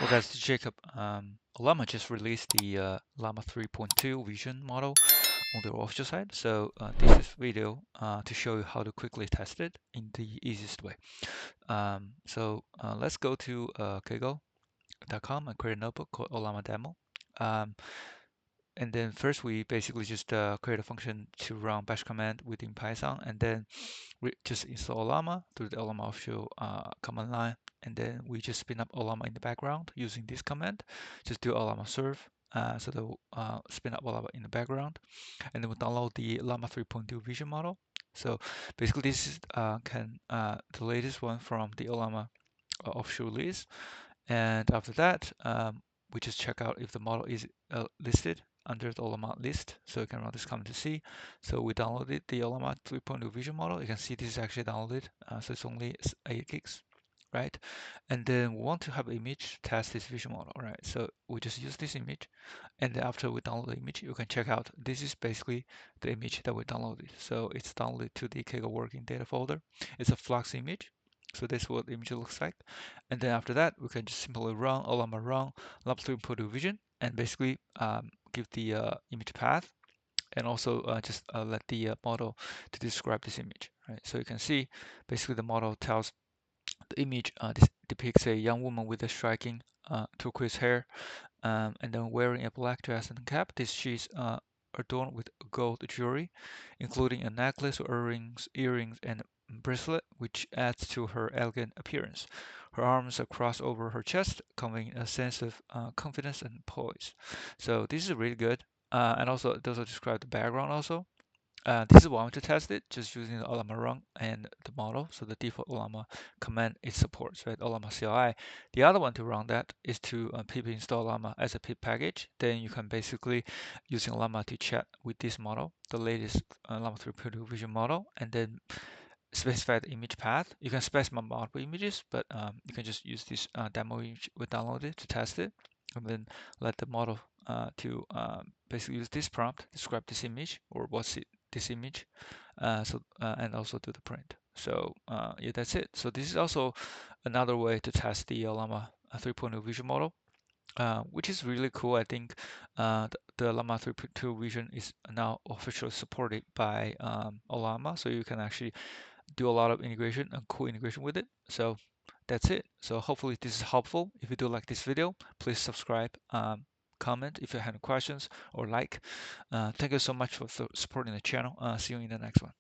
Well, guys, this is Jacob. Ollama just released the Llama 3.2 Vision model on their official site. So this is video to show you how to quickly test it in the easiest way. Let's go to Kaggle.com and create a notebook called Ollama demo. Um, and then first we basically just create a function to run bash command within Python, and then we just install Ollama through the Ollama official command line, and then we just spin up Ollama in the background using this command. Just do Ollama serve, so they'll spin up Ollama in the background, and then we download the Llama 3.2 Vision model. So basically, this is the latest one from the Ollama official release. And after that, we just check out if the model is listed under the Ollama list. So you can run this command to see. So we downloaded the Ollama 3.2 Vision model. You can see this is actually downloaded. So it's only 8 gigs, right? And then we want to have an image to test this vision model, right? So we just use this image. And then after we download the image, you can check out. This is basically the image that we downloaded. So it's downloaded to the Kaggle working data folder. It's a Flux image. So that's what the image looks like. And then after that, we can just simply run Ollama run Llama3.2 Vision and basically give the image path and also just let the model to describe this image, right? So you can see basically the model tells the image this depicts a young woman with a striking turquoise hair and then wearing a black dress and cap. She's adorned with gold jewelry, including a necklace, earrings, and bracelet, which adds to her elegant appearance. Her arms are crossed over her chest, conveying a sense of confidence and poise. So this is really good. And also, it also describe the background also. This is one way to test it, just using the Ollama run and the model. So the default Ollama command it supports, right? Ollama CLI. The other one to run that is to pip install Ollama as a pip package. Then you can basically using Ollama to chat with this model, the latest Llama 3.2 Vision model, and then specify the image path. You can specify multiple images, but you can just use this demo image we downloaded to test it, and then let the model to basically use this prompt, describe this image or what's it, this image, and also do the print. So yeah, that's it. So this is also another way to test the Llama 3.0 Vision model, which is really cool. I think the Llama 3.2 Vision is now officially supported by Ollama, so you can actually do a lot of integration and cool integration with it. So that's it. So hopefully this is helpful. If you do like this video, please subscribe, comment if you have any questions or like. Thank you so much for supporting the channel. See you in the next one.